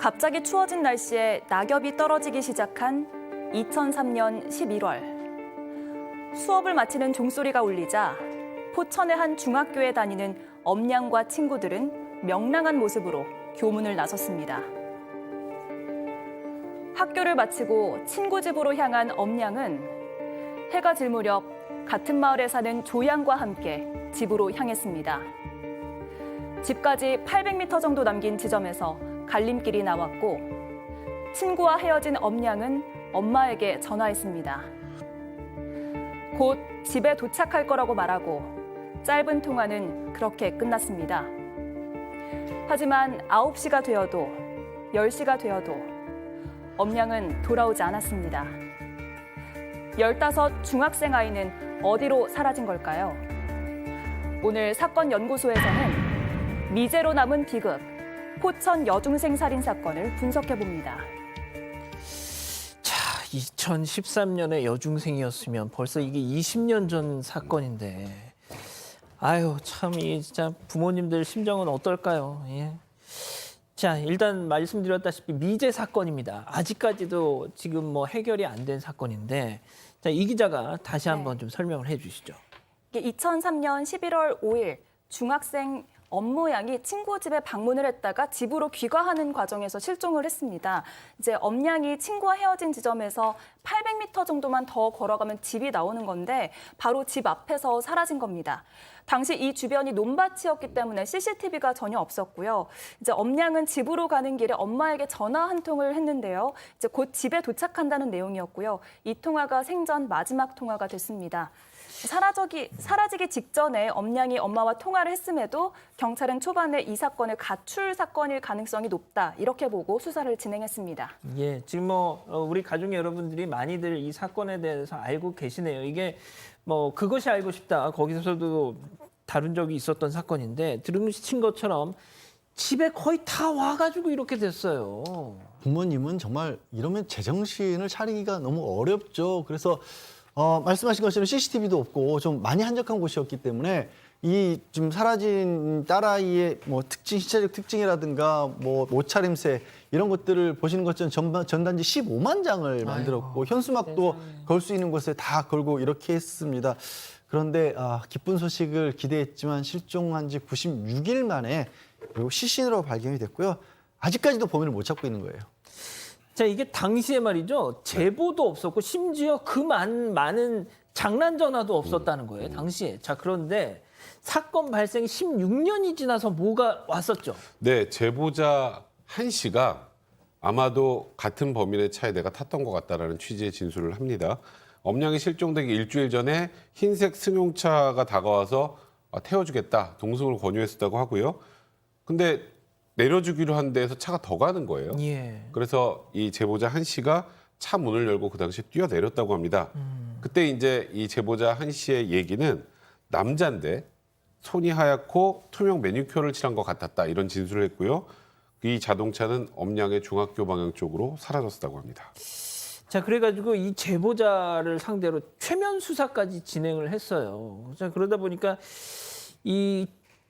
갑자기 추워진 날씨에 낙엽이 떨어지기 시작한 2003년 11월. 수업을 마치는 종소리가 울리자 포천의 한 중학교에 다니는 엄냥과 친구들은 명랑한 모습으로 교문을 나섰습니다. 학교를 마치고 친구 집으로 향한 엄냥은 해가 질 무렵 같은 마을에 사는 조양과 함께 집으로 향했습니다. 집까지 800m 정도 남긴 지점에서 갈림길이 나왔고 친구와 헤어진 엄냥은 엄마에게 전화했습니다. 곧 집에 도착할 거라고 말하고 짧은 통화는 그렇게 끝났습니다. 하지만 9시가 되어도 10시가 되어도 엄냥은 돌아오지 않았습니다. 15 중학생 아이는 어디로 사라진 걸까요? 오늘 사건 연구소에서는 미제로 남은 비극, 포천 여중생 살인 사건을 분석해 봅니다. 자, 2013년에 여중생이었으면 벌써 이게 20년 전 사건인데, 아유 참 이 진짜 부모님들 심정은 어떨까요? 예. 자, 일단 말씀드렸다시피 미제 사건입니다. 아직까지도 지금 뭐 해결이 안 된 사건인데, 자, 이 기자가 다시 한번 좀 설명을 해주시죠. 2003년 11월 5일 중학생 엄모양이 친구 집에 방문을 했다가 집으로 귀가하는 과정에서 실종을 했습니다. 이제 엄냥이 친구와 헤어진 지점에서 800m 정도만 더 걸어가면 집이 나오는 건데 바로 집 앞에서 사라진 겁니다. 당시 이 주변이 논밭이었기 때문에 CCTV가 전혀 없었고요. 이제 엄냥은 집으로 가는 길에 엄마에게 전화 한 통을 했는데요. 이제 곧 집에 도착한다는 내용이었고요. 이 통화가 생전 마지막 통화가 됐습니다. 사라지기 직전에 엄냥이 엄마와 통화를 했음에도 경찰은 초반에 이 사건을 가출 사건일 가능성이 높다 이렇게 보고 수사를 진행했습니다. 예, 지금 우리 가족 여러분들이 많이들 이 사건에 대해서 알고 계시네요. 이게 그것이 알고 싶다 거기서도 다룬 적이 있었던 사건인데 들으신 것처럼 집에 거의 다 와가지고 이렇게 됐어요. 부모님은 정말 이러면 제정신을 차리기가 너무 어렵죠. 그래서 말씀하신 것처럼 CCTV도 없고 좀 많이 한적한 곳이었기 때문에 이 지금 사라진 딸아이의 특징, 신체적 특징이라든가 옷차림새 이런 것들을 보시는 것처럼 전단지 15만 장을 만들었고 현수막도 걸 수 있는 곳에 다 걸고 이렇게 했습니다. 그런데 기쁜 소식을 기대했지만 실종한 지 96일 만에 그리고 시신으로 발견이 됐고요. 아직까지도 범인을 못 찾고 있는 거예요. 자, 이게 당시에 말이죠. 제보도 없었고 심지어 그 많은 장난 전화도 없었다는 거예요. 당시에. 자, 그런데 사건 발생 16년이 지나서 뭐가 왔었죠? 네, 제보자 한 씨가 아마도 같은 범인의 차에 내가 탔던 것 같다라는 취지의 진술을 합니다. 엄냥이 실종되기 일주일 전에 흰색 승용차가 다가와서 태워주겠다, 동승을 권유했었다고 하고요. 근데 내려주기로 한 데에서 차가 더 가는 거예요. 예. 그래서 이 제보자 한 씨가 차 문을 열고 그 당시에 뛰어내렸다고 합니다. 그때 이제 이 제보자 한 씨의 얘기는 남자인데 손이 하얗고 투명 매니큐어를 칠한 것 같았다 이런 진술을 했고요. 이 자동차는 엄냥의 중학교 방향 쪽으로 사라졌다고 합니다. 자, 그래가지고 이 제보자를 상대로 최면 수사까지 진행을 했어요. 자, 그러다 보니까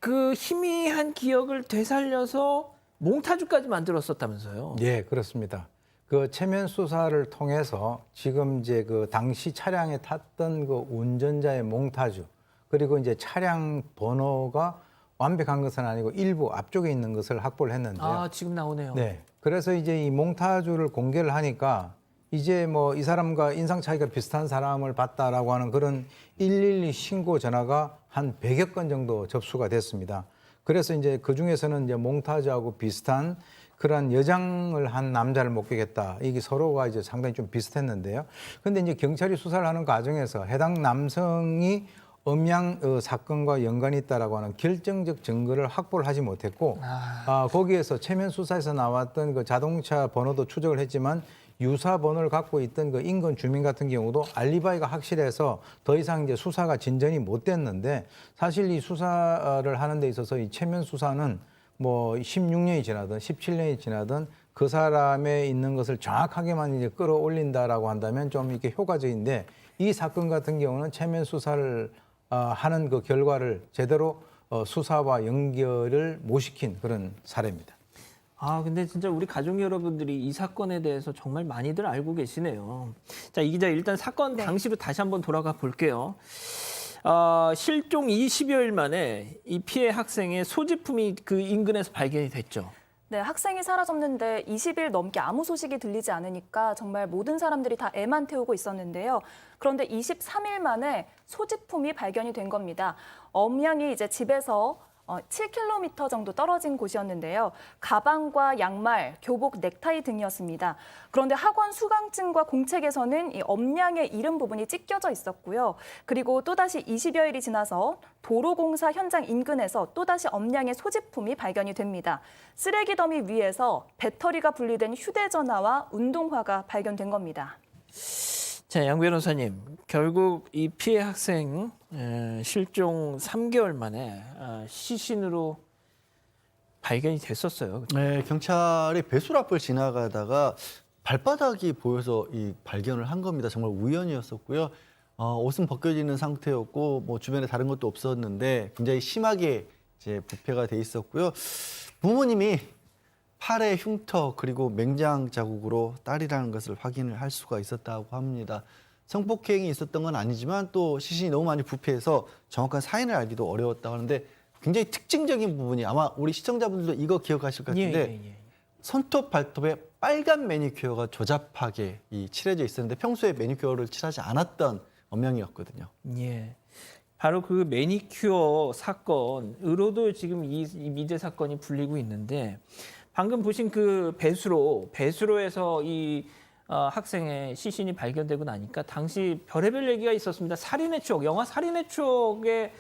그 희미한 기억을 되살려서 몽타주까지 만들었었다면서요. 예, 그렇습니다. 그 체면 수사를 통해서 지금 이제 그 당시 차량에 탔던 그 운전자의 몽타주 그리고 이제 차량 번호가 완벽한 것은 아니고 일부 앞쪽에 있는 것을 확보를 했는데요. 아, 지금 나오네요. 네. 그래서 이제 이 몽타주를 공개를 하니까 이제 이 사람과 인상 차이가 비슷한 사람을 봤다라고 하는 그런 112 신고 전화가 한 100여 건 정도 접수가 됐습니다. 그래서 이제 그 중에서는 이제 몽타주하고 비슷한 그런 여장을 한 남자를 목격했다. 이게 서로가 이제 상당히 좀 비슷했는데요. 근데 이제 경찰이 수사를 하는 과정에서 해당 남성이 엄양 사건과 연관이 있다라고 하는 결정적 증거를 확보를 하지 못했고, 거기에서 체면 수사에서 나왔던 그 자동차 번호도 추적을 했지만 유사 번호를 갖고 있던 그 인근 주민 같은 경우도 알리바이가 확실해서 더 이상 이제 수사가 진전이 못 됐는데 사실 이 수사를 하는 데 있어서 이 체면 수사는 16년이 지나든 17년이 지나든 그 사람에 있는 것을 정확하게만 이제 끌어올린다라고 한다면 좀 이렇게 효과적인데 이 사건 같은 경우는 체면 수사를 하는 그 결과를 제대로 수사와 연결을 못 시킨 그런 사례입니다. 근데 진짜 우리 가족 여러분들이 이 사건에 대해서 정말 많이들 알고 계시네요. 자, 이 기자 일단 사건 당시로 다시 한번 돌아가 볼게요. 실종 20여일 만에 이 피해 학생의 소지품이 그 인근에서 발견이 됐죠. 네, 학생이 사라졌는데 20일 넘게 아무 소식이 들리지 않으니까 정말 모든 사람들이 다 애만 태우고 있었는데요. 그런데 23일 만에 소지품이 발견이 된 겁니다. 엄양이 이제 집에서 7km 정도 떨어진 곳이었는데요. 가방과 양말, 교복, 넥타이 등이었습니다. 그런데 학원 수강증과 공책에서는 이 엄양의 이름 부분이 찢겨져 있었고요. 그리고 또다시 20여일이 지나서 도로공사 현장 인근에서 또다시 엄양의 소지품이 발견이 됩니다. 쓰레기 더미 위에서 배터리가 분리된 휴대전화와 운동화가 발견된 겁니다. 자, 양 변호사님, 결국 이 피해 학생 실종 3개월 만에 시신으로 발견이 됐었어요. 네, 경찰이 배sul 앞을 지나가다가 발바닥이 보여서 이 발견을 한 겁니다. 정말 우연이었었고요. 옷은 벗겨지는 상태였고 뭐 주변에 다른 것도 없었는데 굉장히 심하게 이제 부패가 돼 있었고요. 부모님이 팔에 흉터 그리고 맹장 자국으로 딸이라는 것을 확인을 할 수가 있었다고 합니다. 성폭행이 있었던 건 아니지만 또 시신이 너무 많이 부패해서 정확한 사인을 알기도 어려웠다고 하는데 굉장히 특징적인 부분이 아마 우리 시청자분들도 이거 기억하실 것 같은데 손톱, 발톱에 빨간 매니큐어가 조잡하게 칠해져 있었는데 평소에 매니큐어를 칠하지 않았던 엄양이었거든요. 예. 바로 그 매니큐어 사건으로도 지금 이 미제 사건이 불리고 있는데 방금 보신 그 배수로에서 이 학생의 시신이 발견되고 나니까 당시 별의별 얘기가 있었습니다. 살인의 추억, 영화 살인의 추억에서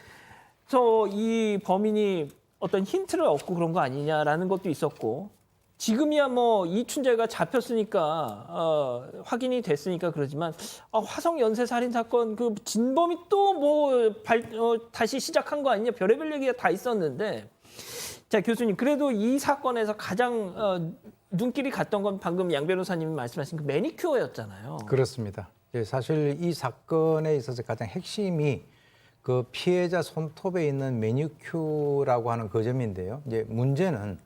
이 범인이 어떤 힌트를 얻고 그런 거 아니냐라는 것도 있었고 지금이야 뭐 이춘재가 잡혔으니까 확인이 됐으니까 그러지만 화성 연쇄 살인 사건 그 진범이 또 뭐 다시 시작한 거 아니냐 별의별 얘기가 다 있었는데 자 교수님 그래도 이 사건에서 가장 눈길이 갔던 건 방금 양 변호사님이 말씀하신 그 매니큐어였잖아요. 그렇습니다. 사실 이 사건에 있어서 가장 핵심이 그 피해자 손톱에 있는 매니큐어라고 하는 그 점인데요. 이제 문제는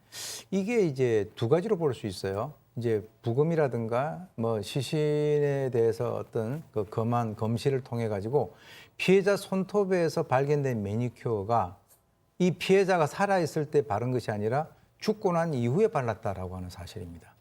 이게 이제 두 가지로 볼 수 있어요. 이제 부검이라든가 뭐 시신에 대해서 어떤 그 검시를 통해 가지고 피해자 손톱에서 발견된 매니큐어가 이 피해자가 살아있을 때 바른 것이 아니라 죽고 난 이후에 발랐다라고 하는 사실입니다.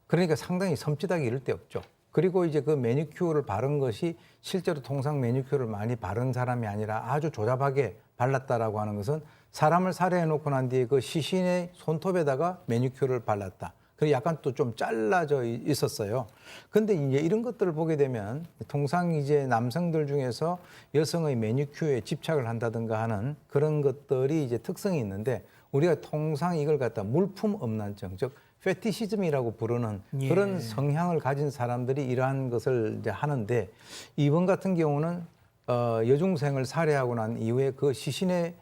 그러니까 상당히 섬찟하기 이를 데 없죠. 그리고 이제 그 매니큐어를 바른 것이 실제로 통상 매니큐어를 많이 바른 사람이 아니라 아주 조잡하게 발랐다라고 하는 것은 사람을 살해해 놓고 난 뒤에 그 시신의 손톱에다가 매니큐어를 발랐다. 그리고 약간 또 좀 잘라져 있었어요. 근데 이제 이런 것들을 보게 되면 통상 이제 남성들 중에서 여성의 매니큐어에 집착을 한다든가 하는 그런 것들이 이제 특성이 있는데 우리가 통상 이걸 갖다 물품음란증, 즉 페티시즘이라고 부르는 그런 성향을 가진 사람들이 이러한 것을 이제 하는데 이번 같은 경우는 여중생을 살해하고 난 이후에 그 시신에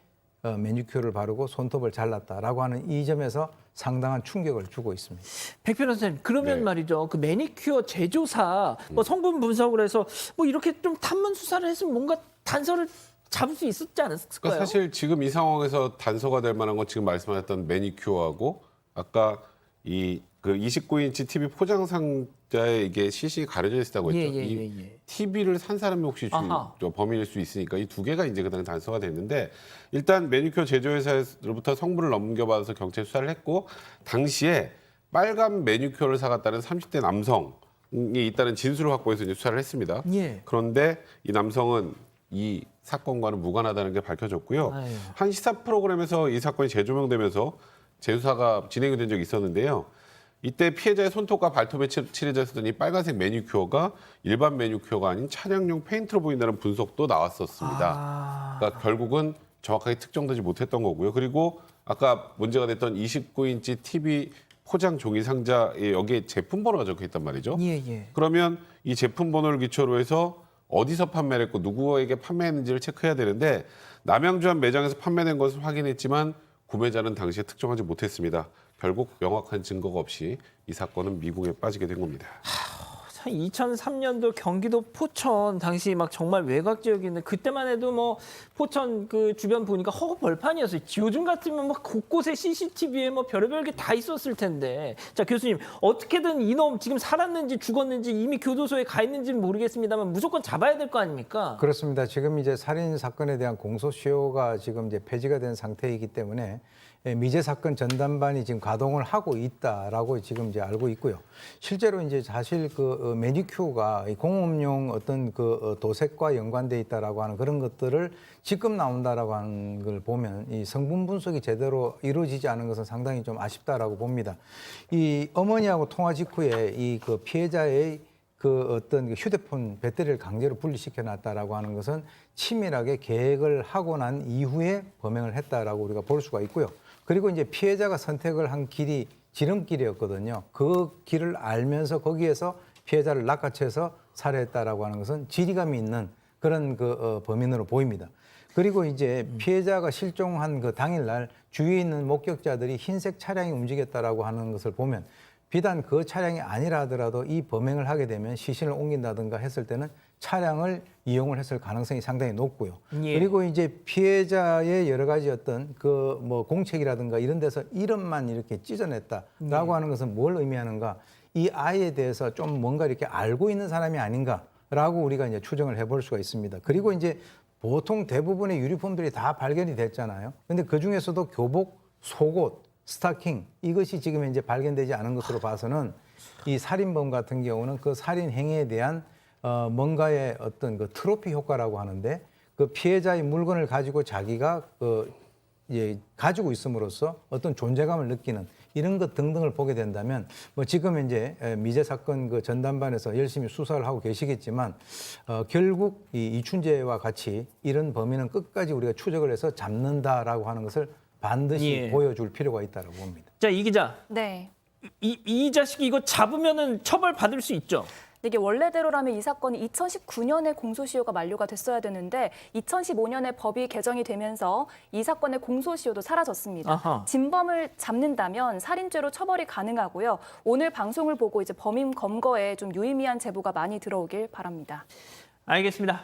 매니큐어를 바르고 손톱을 잘랐다라고 하는 이 점에서 상당한 충격을 주고 있습니다. 백 변호사님 그러면 말이죠. 그 매니큐어 제조사 뭐 성분 분석을 해서 뭐 이렇게 좀 탐문 수사를 했으면 뭔가 단서를 잡을 수 있었지 않았을까요? 그러니까 사실 지금 이 상황에서 단서가 될 만한 건 지금 말씀하셨던 매니큐어하고 아까 그 29인치 TV 포장 상자에 이게 시신이 가려져 있다고 했죠. 이 TV를 산 사람이 혹시 범인일 수 있으니까 이 두 개가 이제 그다음 단서가 됐는데 일단 매니큐어 제조회사로부터 성분을 넘겨받아서 경찰 수사를 했고 당시에 빨간 매니큐어를 사갔다는 30대 남성이 있다는 진술을 확보해서 이제 수사를 했습니다. 그런데 이 남성은 이 사건과는 무관하다는 게 밝혀졌고요. 한 시사 프로그램에서 이 사건이 재조명되면서 재수사가 진행이 된 적이 있었는데요. 이때 피해자의 손톱과 발톱에 칠해져 있었던 이 빨간색 매니큐어가 일반 매니큐어가 아닌 차량용 페인트로 보인다는 분석도 나왔었습니다. 그러니까 결국은 정확하게 특정되지 못했던 거고요. 그리고 아까 문제가 됐던 29인치 TV 포장 종이 상자에 여기에 제품 번호가 적혀 있단 말이죠. 그러면 이 제품 번호를 기초로 해서 어디서 판매를 했고 누구에게 판매했는지를 체크해야 되는데 남양주 한 매장에서 판매된 것을 확인했지만 구매자는 당시에 특정하지 못했습니다. 결국 명확한 증거가 없이 이 사건은 미궁에 빠지게 된 겁니다. 참 2003년도 경기도 포천 당시 막 정말 외곽 지역인데 그때만 해도 뭐 포천 그 주변 보니까 허허벌판이었어요. 요즘 같으면 막 곳곳에 CCTV에 뭐 별의별 게 다 있었을 텐데. 자, 교수님 어떻게든 이놈 지금 살았는지 죽었는지 이미 교도소에 가 있는지는 모르겠습니다만 무조건 잡아야 될 거 아닙니까? 그렇습니다. 지금 이제 살인 사건에 대한 공소시효가 지금 이제 폐지가 된 상태이기 때문에 미제 사건 전담반이 지금 가동을 하고 있다라고 지금 이제 알고 있고요. 실제로 이제 사실 그 매니큐어가 공업용 어떤 그 도색과 연관돼 있다라고 하는 그런 것들을 지금 나온다라고 하는 걸 보면 이 성분 분석이 제대로 이루어지지 않은 것은 상당히 좀 아쉽다라고 봅니다. 이 어머니하고 통화 직후에 이 그 피해자의 그 어떤 휴대폰 배터리를 강제로 분리시켜 놨다라고 하는 것은 치밀하게 계획을 하고 난 이후에 범행을 했다라고 우리가 볼 수가 있고요. 그리고 이제 피해자가 선택을 한 길이 지름길이었거든요. 그 길을 알면서 거기에서 피해자를 낚아채서 살해했다라고 하는 것은 지리감이 있는 그런 그 범인으로 보입니다. 그리고 이제 피해자가 실종한 그 당일날 주위에 있는 목격자들이 흰색 차량이 움직였다라고 하는 것을 보면 비단 그 차량이 아니라 하더라도 이 범행을 하게 되면 시신을 옮긴다든가 했을 때는 차량을 이용을 했을 가능성이 상당히 높고요. 예. 그리고 이제 피해자의 여러 가지 어떤 그 뭐 공책이라든가 이런 데서 이름만 이렇게 찢어냈다라고 하는 것은 뭘 의미하는가? 이 아이에 대해서 좀 뭔가 이렇게 알고 있는 사람이 아닌가라고 우리가 이제 추정을 해볼 수가 있습니다. 그리고 이제 보통 대부분의 유니폼들이 다 발견이 됐잖아요. 근데 그 중에서도 교복, 속옷, 스타킹 이것이 지금 이제 발견되지 않은 것으로 봐서는 이 살인범 같은 경우는 그 살인 행위에 대한 뭔가의 어떤 그 트로피 효과라고 하는데 그 피해자의 물건을 가지고 자기가 가지고 있음으로써 어떤 존재감을 느끼는 이런 것 등등을 보게 된다면 뭐 지금 이제 미제 사건 그 전담반에서 열심히 수사를 하고 계시겠지만 결국 이 이춘재와 같이 이런 범인은 끝까지 우리가 추적을 해서 잡는다라고 하는 것을 반드시 예. 보여줄 필요가 있다고 봅니다. 자, 이 기자. 네. 이 자식이 이거 잡으면은 처벌 받을 수 있죠. 이게 원래대로라면 이 사건이 2019년에 공소시효가 만료가 됐어야 되는데 2015년에 법이 개정이 되면서 이 사건의 공소시효도 사라졌습니다. 아하. 진범을 잡는다면 살인죄로 처벌이 가능하고요. 오늘 방송을 보고 이제 범인 검거에 좀 유의미한 제보가 많이 들어오길 바랍니다. 알겠습니다.